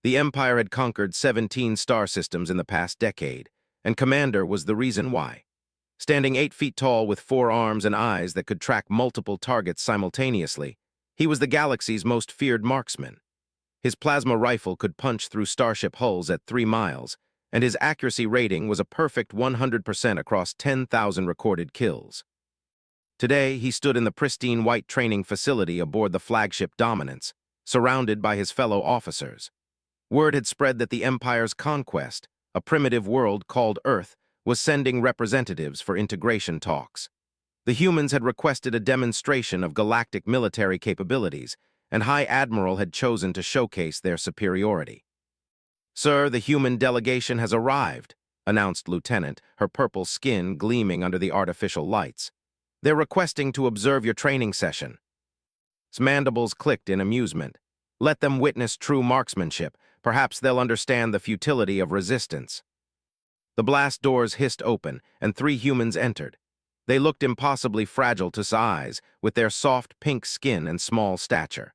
The Empire had conquered 17 star systems in the past decade, and Commander was the reason why. Standing 8 feet tall with 4 arms and eyes that could track multiple targets simultaneously, he was the galaxy's most feared marksman. His plasma rifle could punch through starship hulls at 3 miles, and his accuracy rating was a perfect 100% across 10,000 recorded kills. Today, he stood in the pristine white training facility aboard the flagship Dominance, surrounded by his fellow officers. Word had spread that the Empire's conquest, a primitive world called Earth, was sending representatives for integration talks. The humans had requested a demonstration of galactic military capabilities, and High Admiral had chosen to showcase their superiority. "Sir, the human delegation has arrived," announced Lieutenant, her purple skin gleaming under the artificial lights. "They're requesting to observe your training session." His mandibles clicked in amusement. Let them witness true marksmanship. Perhaps they'll understand the futility of resistance. The blast doors hissed open, and 3 humans entered. They looked impossibly fragile to size, with their soft pink skin and small stature.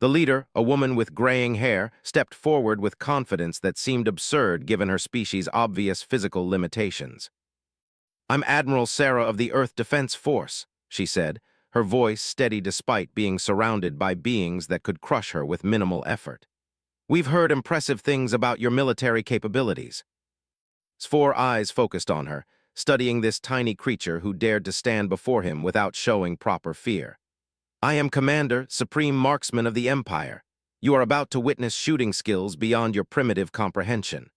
The leader, a woman with graying hair, stepped forward with confidence that seemed absurd given her species' obvious physical limitations. "I'm Admiral Sarah of the Earth Defense Force," she said, her voice steady despite being surrounded by beings that could crush her with minimal effort. "We've heard impressive things about your military capabilities." His 4 eyes focused on her, studying this tiny creature who dared to stand before him without showing proper fear. "I am Commander, Supreme Marksman of the Empire. You are about to witness shooting skills beyond your primitive comprehension."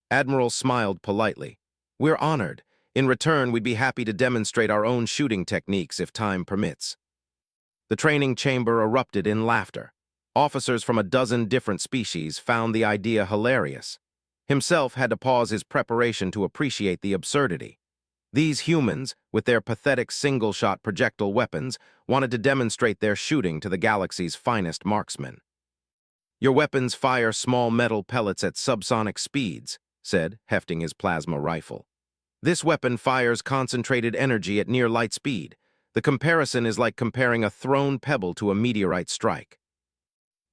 Admiral smiled politely. "We're honored. In return, we'd be happy to demonstrate our own shooting techniques if time permits." The training chamber erupted in laughter. Officers from a dozen different species found the idea hilarious. Himself had to pause his preparation to appreciate the absurdity. These humans, with their pathetic single-shot projectile weapons, wanted to demonstrate their shooting to the galaxy's finest marksmen. "Your weapons fire small metal pellets at subsonic speeds," said, hefting his plasma rifle. "This weapon fires concentrated energy at near light speed. The comparison is like comparing a thrown pebble to a meteorite strike."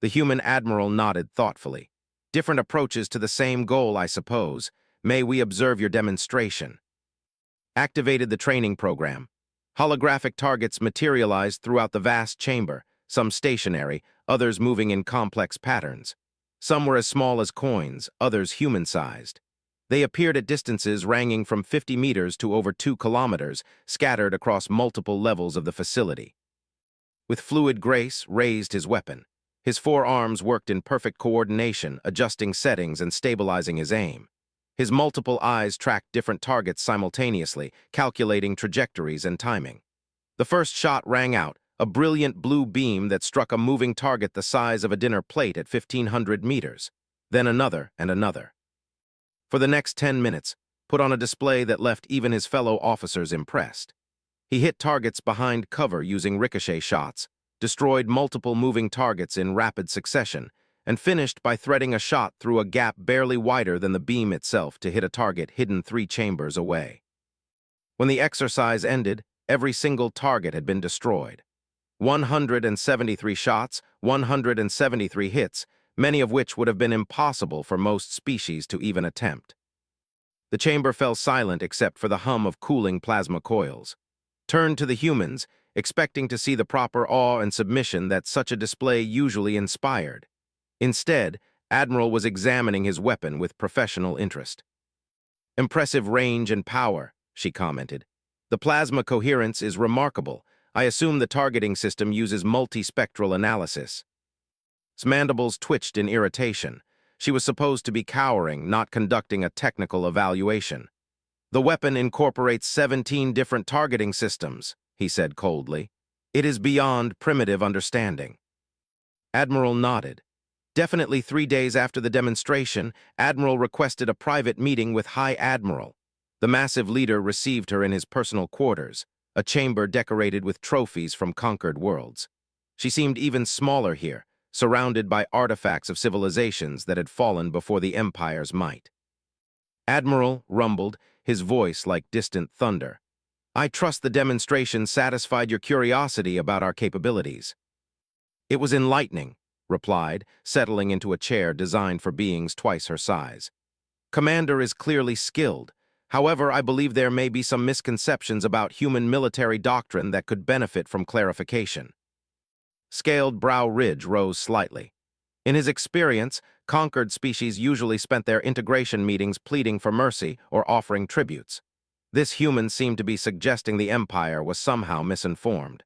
The human admiral nodded thoughtfully. "Different approaches to the same goal, I suppose. May we observe your demonstration?" Activated the training program. Holographic targets materialized throughout the vast chamber, some stationary, others moving in complex patterns. Some were as small as coins, others human-sized. They appeared at distances ranging from 50 meters to over 2 kilometers, scattered across multiple levels of the facility. With fluid grace, raised his weapon. His 4 arms worked in perfect coordination, adjusting settings and stabilizing his aim. His multiple eyes tracked different targets simultaneously, calculating trajectories and timing. The first shot rang out, a brilliant blue beam that struck a moving target the size of a dinner plate at 1,500 meters. Then another and another. For the next 10 minutes, put on a display that left even his fellow officers impressed. He hit targets behind cover using ricochet shots, destroyed multiple moving targets in rapid succession, and finished by threading a shot through a gap barely wider than the beam itself to hit a target hidden 3 chambers away. When the exercise ended, every single target had been destroyed. 173 shots, 173 hits, many of which would have been impossible for most species to even attempt. The chamber fell silent except for the hum of cooling plasma coils. Turned to the humans, expecting to see the proper awe and submission that such a display usually inspired. Instead, Admiral was examining his weapon with professional interest. "Impressive range and power," she commented. "The plasma coherence is remarkable. I assume the targeting system uses multispectral analysis." His mandibles twitched in irritation. She was supposed to be cowering, not conducting a technical evaluation. "The weapon incorporates 17 different targeting systems," he said coldly. "It is beyond primitive understanding." Admiral nodded. Definitely 3 days after the demonstration, Admiral requested a private meeting with High Admiral. The massive leader received her in his personal quarters, a chamber decorated with trophies from conquered worlds. She seemed even smaller here, surrounded by artifacts of civilizations that had fallen before the Empire's might. "Admiral," rumbled, his voice like distant thunder, "I trust the demonstration satisfied your curiosity about our capabilities." "It was enlightening," replied, settling into a chair designed for beings twice her size. Commander is clearly skilled. However, I believe there may be some misconceptions about human military doctrine that could benefit from clarification. Scaled brow ridge rose slightly. In his experience, conquered species usually spent their integration meetings pleading for mercy or offering tributes. This human seemed to be suggesting the Empire was somehow misinformed.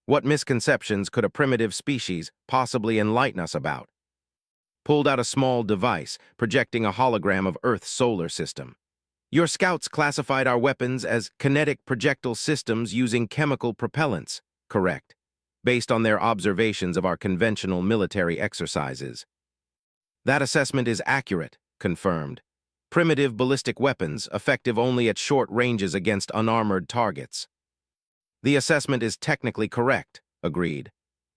What misconceptions could a primitive species possibly enlighten us about? Pulled out a small device, projecting a hologram of Earth's solar system. Your scouts classified our weapons as kinetic projectile systems using chemical propellants, correct, based on their observations of our conventional military exercises. That assessment is accurate, confirmed. Primitive ballistic weapons, effective only at short ranges against unarmored targets. The assessment is technically correct, agreed,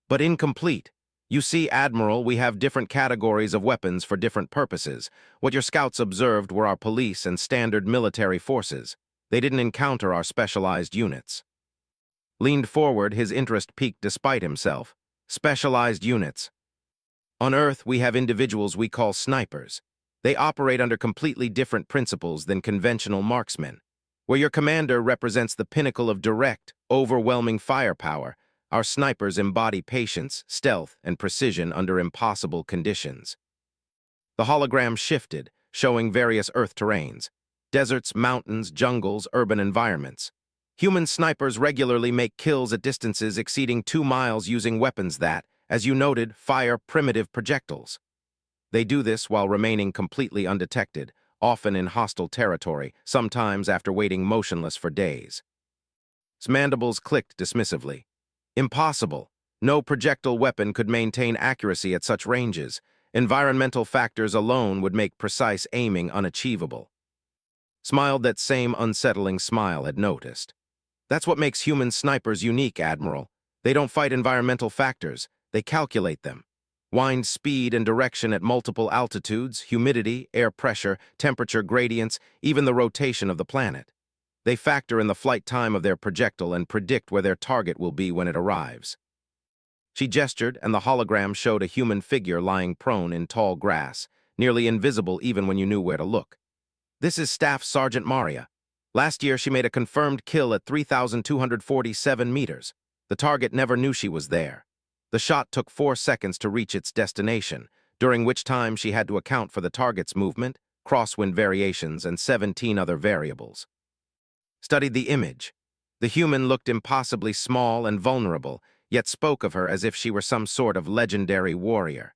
but incomplete. You see, Admiral, we have different categories of weapons for different purposes. What your scouts observed were our police and standard military forces. They didn't encounter our specialized units. Leaned forward, his interest piqued despite himself. Specialized units. On Earth, we have individuals we call snipers. They operate under completely different principles than conventional marksmen. Where your commander represents the pinnacle of direct, overwhelming firepower, our snipers embody patience, stealth, and precision under impossible conditions. The hologram shifted, showing various Earth terrains: deserts, mountains, jungles, urban environments. Human snipers regularly make kills at distances exceeding 2 miles using weapons that, as you noted, fire primitive projectiles. They do this while remaining completely undetected, often in hostile territory, sometimes after waiting motionless for days. His mandibles clicked dismissively. Impossible. No projectile weapon could maintain accuracy at such ranges. Environmental factors alone would make precise aiming unachievable. Smiled that same unsettling smile had noticed. That's what makes human snipers unique, Admiral. They don't fight environmental factors, they calculate them. Wind speed and direction at multiple altitudes, humidity, air pressure, temperature gradients, even the rotation of the planet. They factor in the flight time of their projectile and predict where their target will be when it arrives. She gestured, and the hologram showed a human figure lying prone in tall grass, nearly invisible even when you knew where to look. This is Staff Sergeant Maria. Last year, she made a confirmed kill at 3,247 meters. The target never knew she was there. The shot took 4 seconds to reach its destination, during which time she had to account for the target's movement, crosswind variations, and 17 other variables. Studied the image. The human looked impossibly small and vulnerable, yet spoke of her as if she were some sort of legendary warrior.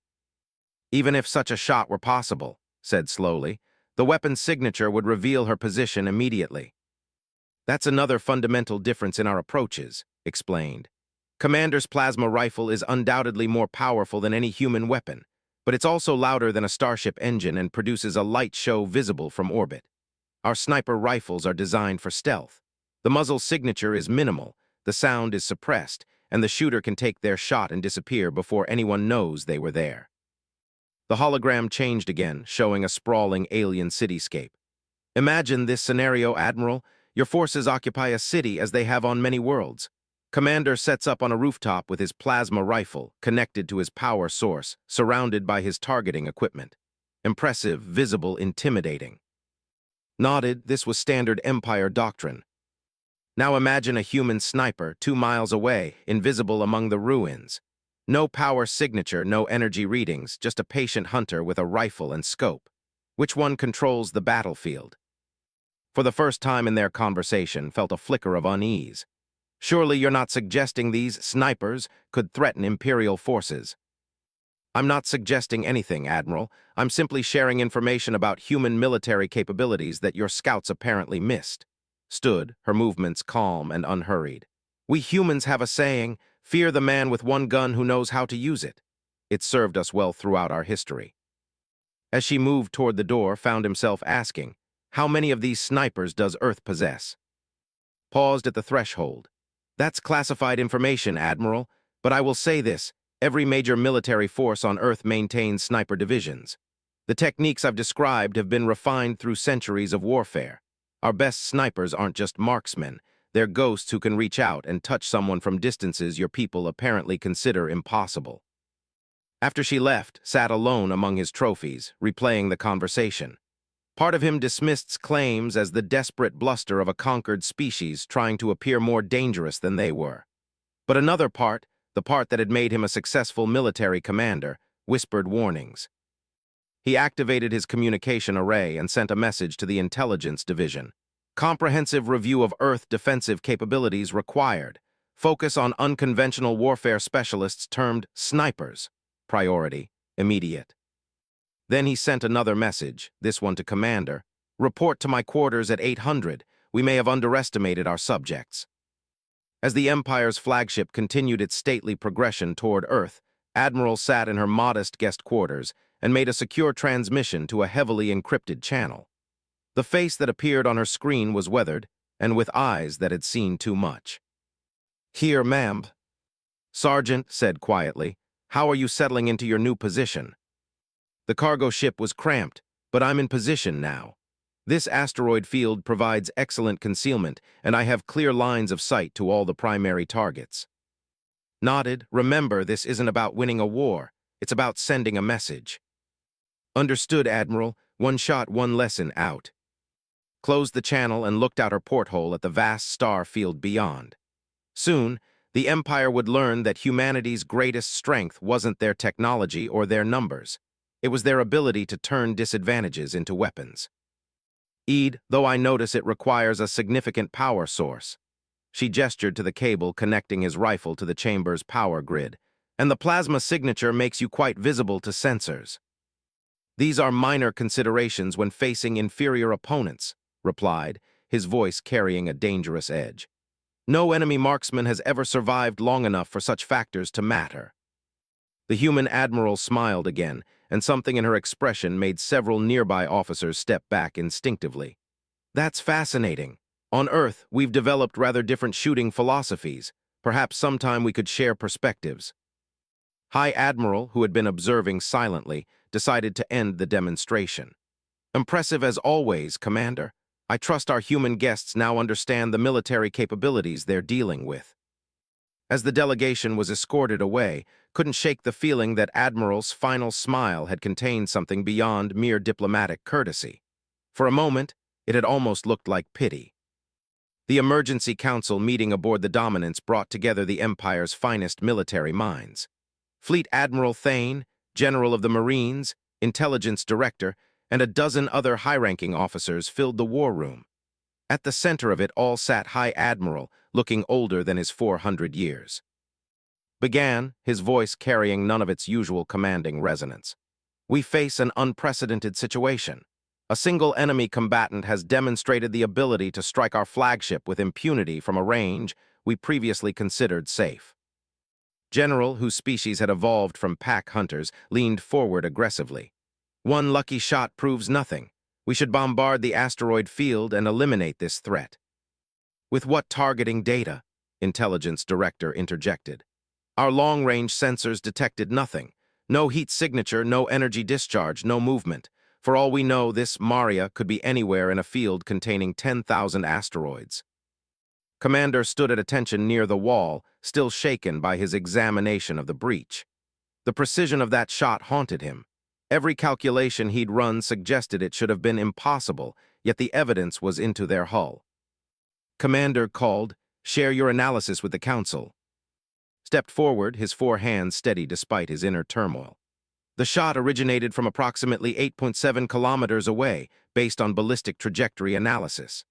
Even if such a shot were possible, said slowly, the weapon's signature would reveal her position immediately. That's another fundamental difference in our approaches, explained. Commander's plasma rifle is undoubtedly more powerful than any human weapon, but it's also louder than a starship engine and produces a light show visible from orbit. Our sniper rifles are designed for stealth. The muzzle signature is minimal, the sound is suppressed, and the shooter can take their shot and disappear before anyone knows they were there. The hologram changed again, showing a sprawling alien cityscape. Imagine this scenario, Admiral. Your forces occupy a city as they have on many worlds. Commander sets up on a rooftop with his plasma rifle, connected to his power source, surrounded by his targeting equipment. Impressive, visible, intimidating. Nodded, this was standard Empire doctrine. Now imagine a human sniper 2 miles away, invisible among the ruins. No power signature, no energy readings, just a patient hunter with a rifle and scope. Which one controls the battlefield? For the first time in their conversation, felt a flicker of unease. Surely you're not suggesting these snipers could threaten Imperial forces. I'm not suggesting anything, Admiral. I'm simply sharing information about human military capabilities that your scouts apparently missed. Stood, her movements calm and unhurried. We humans have a saying, fear the man with one gun who knows how to use it. It served us well throughout our history. As she moved toward the door, found himself asking, how many of these snipers does Earth possess? Paused at the threshold. That's classified information, Admiral, but I will say this. Every major military force on Earth maintains sniper divisions. The techniques I've described have been refined through centuries of warfare. Our best snipers aren't just marksmen. They're ghosts who can reach out and touch someone from distances your people apparently consider impossible. After she left, sat alone among his trophies, replaying the conversation. Part of him dismissed claims as the desperate bluster of a conquered species trying to appear more dangerous than they were. But another part, the part that had made him a successful military commander, whispered warnings. He activated his communication array and sent a message to the intelligence division. Comprehensive review of Earth defensive capabilities required. Focus on unconventional warfare specialists termed snipers. Priority, immediate. Then he sent another message, this one to Commander. Report to my quarters at 800. We may have underestimated our subjects. As the Empire's flagship continued its stately progression toward Earth, Admiral sat in her modest guest quarters and made a secure transmission to a heavily encrypted channel. The face that appeared on her screen was weathered and with eyes that had seen too much. "Here, ma'am," Sergeant said quietly. "How are you settling into your new position?" "The cargo ship was cramped, but I'm in position now. This asteroid field provides excellent concealment, and I have clear lines of sight to all the primary targets." Nodded. "Remember, this isn't about winning a war. It's about sending a message." "Understood, Admiral. One shot, one lesson, out." Closed the channel and looked out her porthole at the vast star field beyond. Soon, the Empire would learn that humanity's greatest strength wasn't their technology or their numbers. It was their ability to turn disadvantages into weapons. Though I notice it requires a significant power source." She gestured to the cable connecting his rifle to the chamber's power grid, "and the plasma signature makes you quite visible to sensors." "These are minor considerations when facing inferior opponents," replied, his voice carrying a dangerous edge. "No enemy marksman has ever survived long enough for such factors to matter." The human admiral smiled again, and something in her expression made several nearby officers step back instinctively. "That's fascinating. On Earth, we've developed rather different shooting philosophies. Perhaps sometime we could share perspectives." High Admiral, who had been observing silently, decided to end the demonstration. "Impressive as always, Commander. I trust our human guests now understand the military capabilities they're dealing with." As the delegation was escorted away, couldn't shake the feeling that Admiral's final smile had contained something beyond mere diplomatic courtesy. For a moment, it had almost looked like pity. The emergency council meeting aboard the Dominance brought together the Empire's finest military minds. Fleet Admiral Thane, General of the Marines, Intelligence Director, and a dozen other high-ranking officers filled the war room. At the center of it all sat High Admiral, looking older than his 400 years. Began, his voice carrying none of its usual commanding resonance. "We face an unprecedented situation. A single enemy combatant has demonstrated the ability to strike our flagship with impunity from a range we previously considered safe." General, whose species had evolved from pack hunters, leaned forward aggressively. "One lucky shot proves nothing. We should bombard the asteroid field and eliminate this threat." "With what targeting data?" Intelligence Director interjected. "Our long-range sensors detected nothing. No heat signature, no energy discharge, no movement. For all we know, this Maria could be anywhere in a field containing 10,000 asteroids." Commander stood at attention near the wall, still shaken by his examination of the breach. The precision of that shot haunted him. Every calculation he'd run suggested it should have been impossible, yet the evidence was into their hull. Commander called, "Share your analysis with the Council." Stepped forward, his four hands steady despite his inner turmoil. "The shot originated from approximately 8.7 kilometers away, based on ballistic trajectory analysis.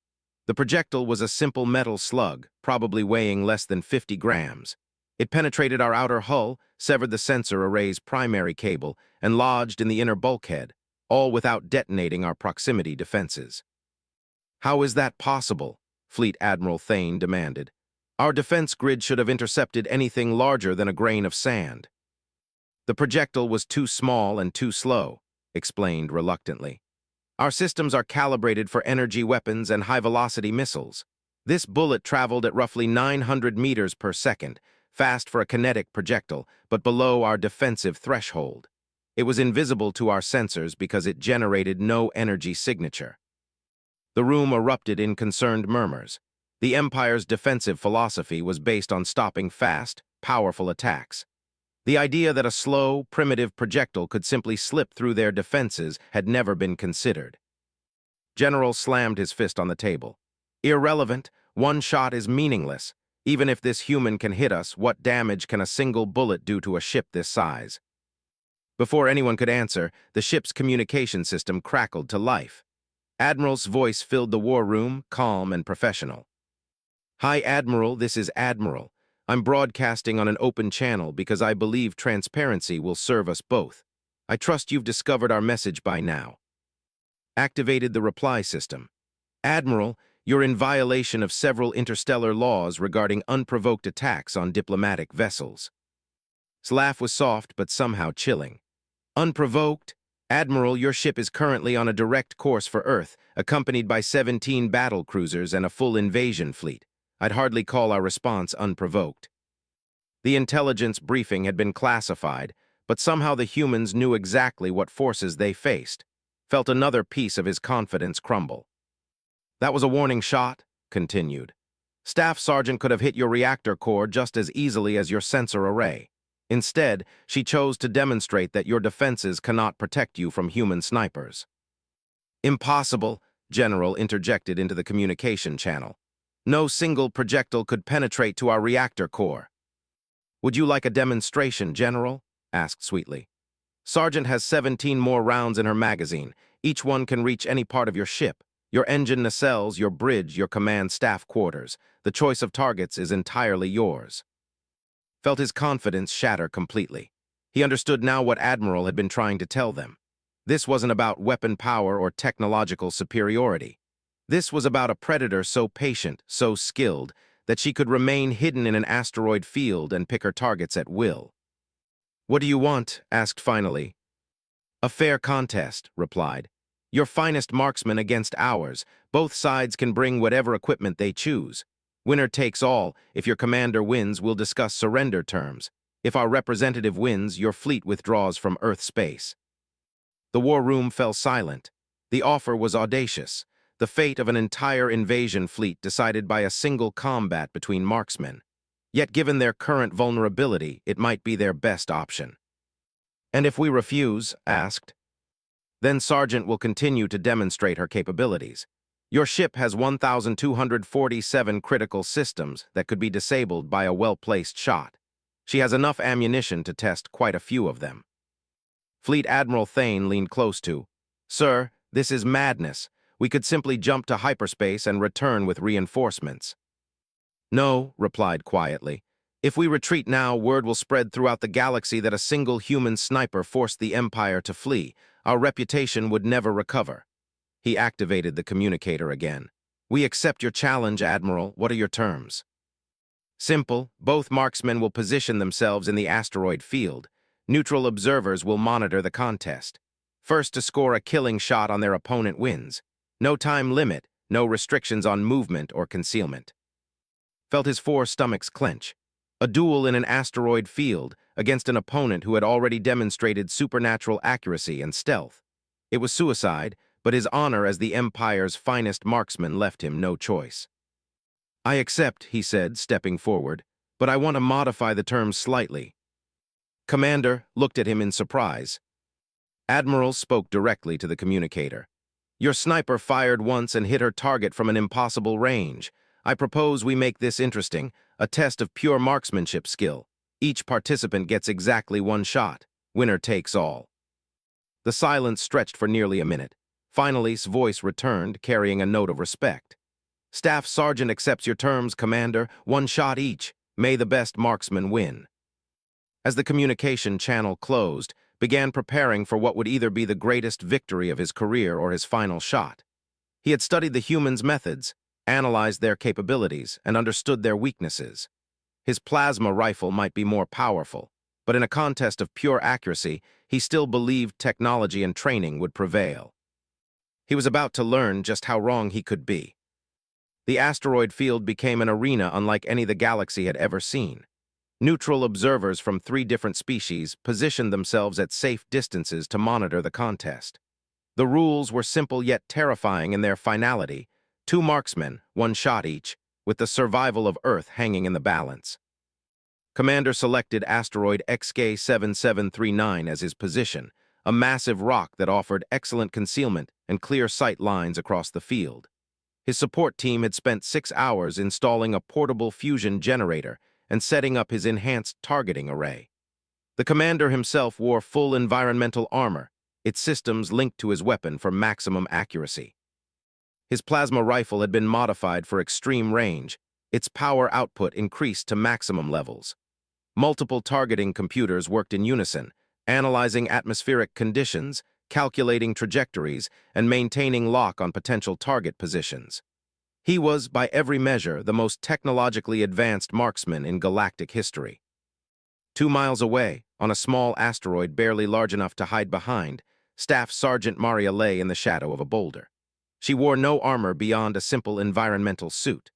The projectile was a simple metal slug, probably weighing less than 50 grams. It penetrated our outer hull, severed the sensor array's primary cable, and lodged in the inner bulkhead, all without detonating our proximity defenses." "How is that possible?" Fleet Admiral Thane demanded. "Our defense grid should have intercepted anything larger than a grain of sand." "The projectile was too small and too slow," explained reluctantly. "Our systems are calibrated for energy weapons and high-velocity missiles. This bullet traveled at roughly 900 meters per second, fast for a kinetic projectile, but below our defensive threshold. It was invisible to our sensors because it generated no energy signature." The room erupted in concerned murmurs. The Empire's defensive philosophy was based on stopping fast, powerful attacks. The idea that a slow, primitive projectile could simply slip through their defenses had never been considered. General slammed his fist on the table. Irrelevant. One shot is meaningless. Even if this human can hit us, what damage can a single bullet do to a ship this size? Before anyone could answer, the ship's communication system crackled to life. Admiral's voice filled the war room, calm and professional. "Hi, Admiral, this is Admiral. I'm broadcasting on an open channel because I believe transparency will serve us both. I trust you've discovered our message by now." Activated the reply system. "Admiral, you're in violation of several interstellar laws regarding unprovoked attacks on diplomatic vessels." His laugh was soft but somehow chilling. "Unprovoked? Admiral, your ship is currently on a direct course for Earth, accompanied by 17 battle cruisers and a full invasion fleet. I'd hardly call our response unprovoked." The intelligence briefing had been classified, but somehow the humans knew exactly what forces they faced. Felt another piece of his confidence crumble. "That was a warning shot," continued. "Staff Sergeant could have hit your reactor core just as easily as your sensor array. Instead, she chose to demonstrate that your defenses cannot protect you from human snipers." "Impossible," General interjected into the communication channel. "No single projectile could penetrate to our reactor core." "Would you like a demonstration, General?" asked Sweetly. "Sergeant has 17 more rounds in her magazine. Each one can reach any part of your ship. Your engine nacelles, your bridge, your command staff quarters. The choice of targets is entirely yours." Felt his confidence shatter completely. He understood now what Admiral had been trying to tell them. This wasn't about weapon power or technological superiority. This was about a predator so patient, so skilled, that she could remain hidden in an asteroid field and pick her targets at will. "What do you want?" asked finally. "A fair contest," replied. "Your finest marksman against ours. Both sides can bring whatever equipment they choose. Winner takes all. If your commander wins, we'll discuss surrender terms. If our representative wins, your fleet withdraws from Earth space." The war room fell silent. The offer was audacious. The fate of an entire invasion fleet decided by a single combat between marksmen. Yet given their current vulnerability, it might be their best option. "And if we refuse?" asked. "Then Sergeant will continue to demonstrate her capabilities. Your ship has 1,247 critical systems that could be disabled by a well-placed shot. She has enough ammunition to test quite a few of them." Fleet Admiral Thane leaned close to, "Sir, this is madness. We could simply jump to hyperspace and return with reinforcements." "No," replied quietly. "If we retreat now, word will spread throughout the galaxy that a single human sniper forced the Empire to flee. Our reputation would never recover." He activated the communicator again. "We accept your challenge, Admiral. What are your terms?" "Simple. Both marksmen will position themselves in the asteroid field. Neutral observers will monitor the contest. First to score a killing shot on their opponent wins. No time limit, no restrictions on movement or concealment." Felt his four stomachs clench. A duel in an asteroid field against an opponent who had already demonstrated supernatural accuracy and stealth. It was suicide, but his honor as the Empire's finest marksman left him no choice. "I accept," he said, stepping forward, "but I want to modify the terms slightly." Commander looked at him in surprise. Admiral spoke directly to the communicator. "Your sniper fired once and hit her target from an impossible range. I propose we make this interesting, a test of pure marksmanship skill. Each participant gets exactly one shot. Winner takes all." The silence stretched for nearly a minute. Finally, his voice returned, carrying a note of respect. "Staff Sergeant accepts your terms, Commander. One shot each. May the best marksman win." As the communication channel closed, began preparing for what would either be the greatest victory of his career or his final shot. He had studied the humans' methods, analyzed their capabilities, and understood their weaknesses. His plasma rifle might be more powerful, but in a contest of pure accuracy, he still believed technology and training would prevail. He was about to learn just how wrong he could be. The asteroid field became an arena unlike any the galaxy had ever seen. Neutral observers from 3 different species positioned themselves at safe distances to monitor the contest. The rules were simple yet terrifying in their finality. 2 marksmen, 1 shot each, with the survival of Earth hanging in the balance. Commander selected asteroid XK7739 as his position, a massive rock that offered excellent concealment and clear sight lines across the field. His support team had spent 6 hours installing a portable fusion generator and setting up his enhanced targeting array. The commander himself wore full environmental armor, its systems linked to his weapon for maximum accuracy. His plasma rifle had been modified for extreme range, its power output increased to maximum levels. Multiple targeting computers worked in unison, analyzing atmospheric conditions, calculating trajectories, and maintaining lock on potential target positions. He was, by every measure, the most technologically advanced marksman in galactic history. 2 miles away, on a small asteroid barely large enough to hide behind, Staff Sergeant Maria lay in the shadow of a boulder. She wore no armor beyond a simple environmental suit.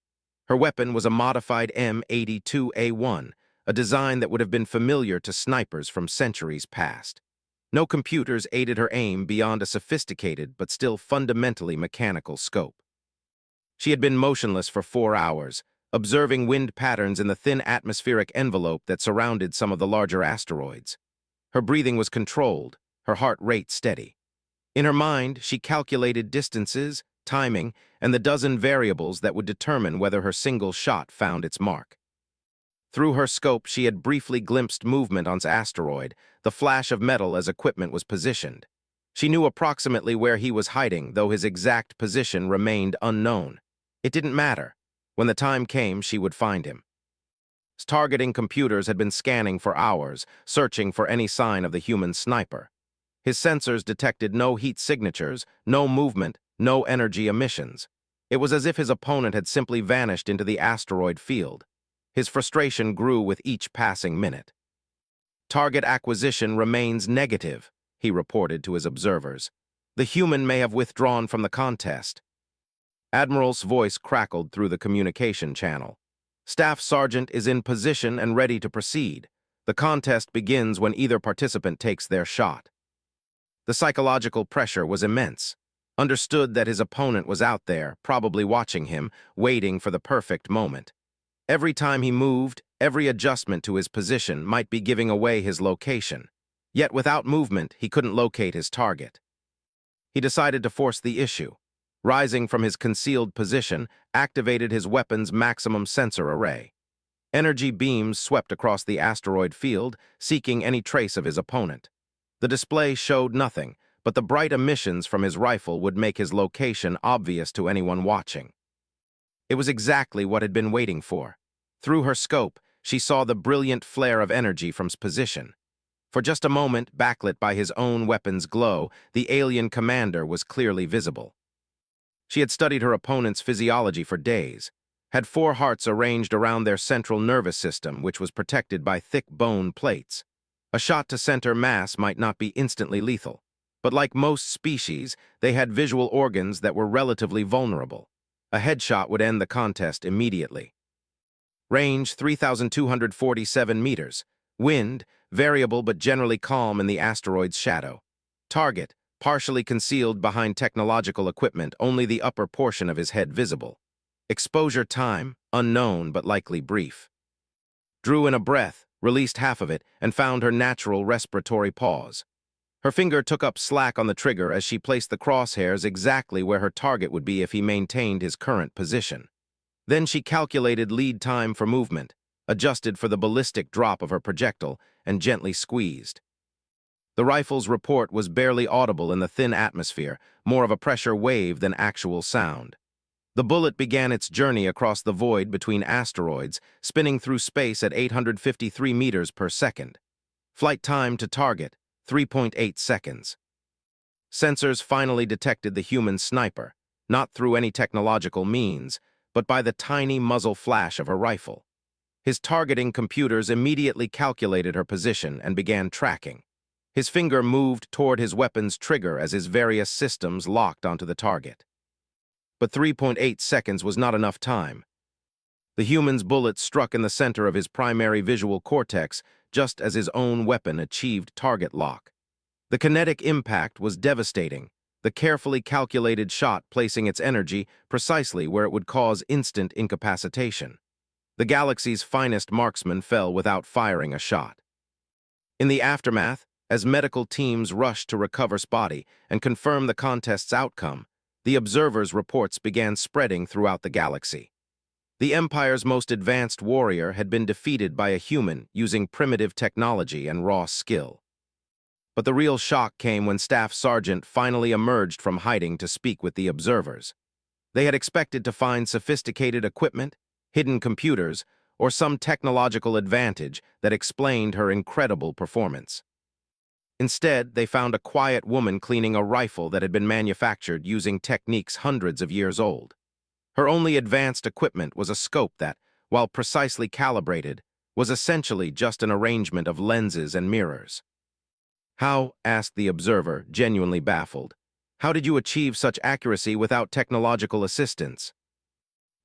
Her weapon was a modified M82A1, a design that would have been familiar to snipers from centuries past. No computers aided her aim beyond a sophisticated but still fundamentally mechanical scope. She had been motionless for 4 hours, observing wind patterns in the thin atmospheric envelope that surrounded some of the larger asteroids. Her breathing was controlled, her heart rate steady. In her mind, she calculated distances, timing, and the dozen variables that would determine whether her single shot found its mark. Through her scope, she had briefly glimpsed movement on the asteroid, the flash of metal as equipment was positioned. She knew approximately where he was hiding, though his exact position remained unknown. It didn't matter. When the time came, she would find him. Targeting computers had been scanning for hours, searching for any sign of the human sniper. His sensors detected no heat signatures, no movement, no energy emissions. It was as if his opponent had simply vanished into the asteroid field. His frustration grew with each passing minute. Target acquisition remains negative, he reported to his observers. The human may have withdrawn from the contest. Admiral's voice crackled through the communication channel. Staff Sergeant is in position and ready to proceed. The contest begins when either participant takes their shot. The psychological pressure was immense. Understood that his opponent was out there, probably watching him, waiting for the perfect moment. Every time he moved, every adjustment to his position might be giving away his location. Yet without movement, he couldn't locate his target. He decided to force the issue. Rising from his concealed position, activated his weapon's maximum sensor array. Energy beams swept across the asteroid field, seeking any trace of his opponent. The display showed nothing, but the bright emissions from his rifle would make his location obvious to anyone watching. It was exactly what had been waiting for. Through her scope, she saw the brilliant flare of energy from his position. For just a moment, backlit by his own weapon's glow, the alien commander was clearly visible. She had studied her opponent's physiology for days, had 4 hearts arranged around their central nervous system, which was protected by thick bone plates. A shot to center mass might not be instantly lethal, but like most species, they had visual organs that were relatively vulnerable. A headshot would end the contest immediately. Range 3,247 meters. Wind, variable but generally calm in the asteroid's shadow. Target, partially concealed behind technological equipment, only the upper portion of his head visible. Exposure time, unknown but likely brief. Drew in a breath, released half of it, and found her natural respiratory pause. Her finger took up slack on the trigger as she placed the crosshairs exactly where her target would be if he maintained his current position. Then she calculated lead time for movement, adjusted for the ballistic drop of her projectile, and gently squeezed. The rifle's report was barely audible in the thin atmosphere, more of a pressure wave than actual sound. The bullet began its journey across the void between asteroids, spinning through space at 853 meters per second. Flight time to target, 3.8 seconds. Sensors finally detected the human sniper, not through any technological means, but by the tiny muzzle flash of her rifle. His targeting computers immediately calculated her position and began tracking. His finger moved toward his weapon's trigger as his various systems locked onto the target. But 3.8 seconds was not enough time. The human's bullet struck in the center of his primary visual cortex just as his own weapon achieved target lock. The kinetic impact was devastating, the carefully calculated shot placing its energy precisely where it would cause instant incapacitation. The galaxy's finest marksman fell without firing a shot. In the aftermath, as medical teams rushed to recover Spotty and confirm the contest's outcome, the observers' reports began spreading throughout the galaxy. The Empire's most advanced warrior had been defeated by a human using primitive technology and raw skill. But the real shock came when Staff Sergeant finally emerged from hiding to speak with the observers. They had expected to find sophisticated equipment, hidden computers, or some technological advantage that explained her incredible performance. Instead, they found a quiet woman cleaning a rifle that had been manufactured using techniques hundreds of years old. Her only advanced equipment was a scope that, while precisely calibrated, was essentially just an arrangement of lenses and mirrors. "How," asked the observer, genuinely baffled, "how did you achieve such accuracy without technological assistance?"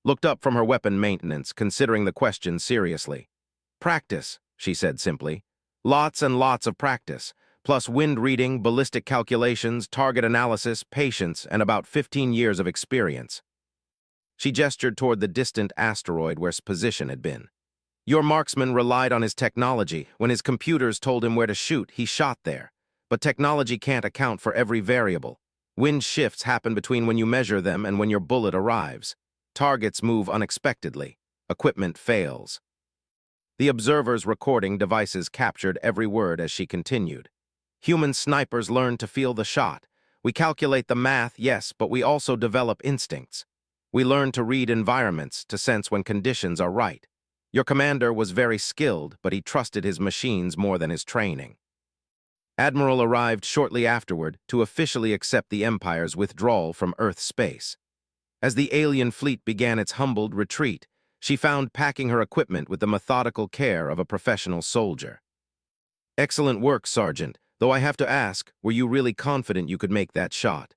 Looked up from her weapon maintenance, considering the question seriously. "Practice," she said simply. "Lots and lots of practice, plus wind reading, ballistic calculations, target analysis, patience, and about 15 years of experience." She gestured toward the distant asteroid where his position had been. "Your marksman relied on his technology. When his computers told him where to shoot, he shot there. But technology can't account for every variable. Wind shifts happen between when you measure them and when your bullet arrives. Targets move unexpectedly. Equipment fails." The observer's recording devices captured every word as she continued. "Human snipers learn to feel the shot. We calculate the math, yes, but we also develop instincts. We learn to read environments, to sense when conditions are right. Your commander was very skilled, but he trusted his machines more than his training." Admiral arrived shortly afterward to officially accept the Empire's withdrawal from Earth space. As the alien fleet began its humbled retreat, she found packing her equipment with the methodical care of a professional soldier. "Excellent work, Sergeant, though I have to ask, were you really confident you could make that shot?"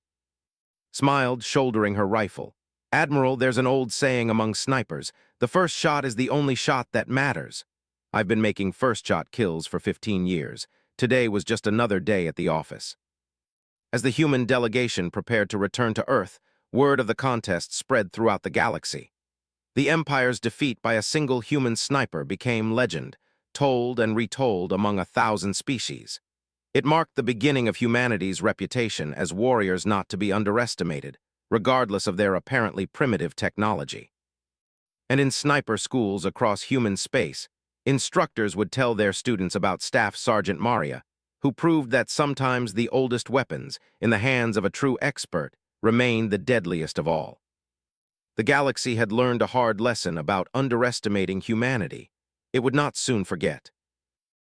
Smiled, shouldering her rifle. "Admiral, there's an old saying among snipers, the first shot is the only shot that matters. I've been making first-shot kills for 15 years. Today was just another day at the office." As the human delegation prepared to return to Earth, word of the contest spread throughout the galaxy. The Empire's defeat by a single human sniper became legend, told and retold among 1,000 species. It marked the beginning of humanity's reputation as warriors not to be underestimated, regardless of their apparently primitive technology. And in sniper schools across human space, instructors would tell their students about Staff Sergeant Maria, who proved that sometimes the oldest weapons, in the hands of a true expert, remain the deadliest of all. The galaxy had learned a hard lesson about underestimating humanity. It would not soon forget.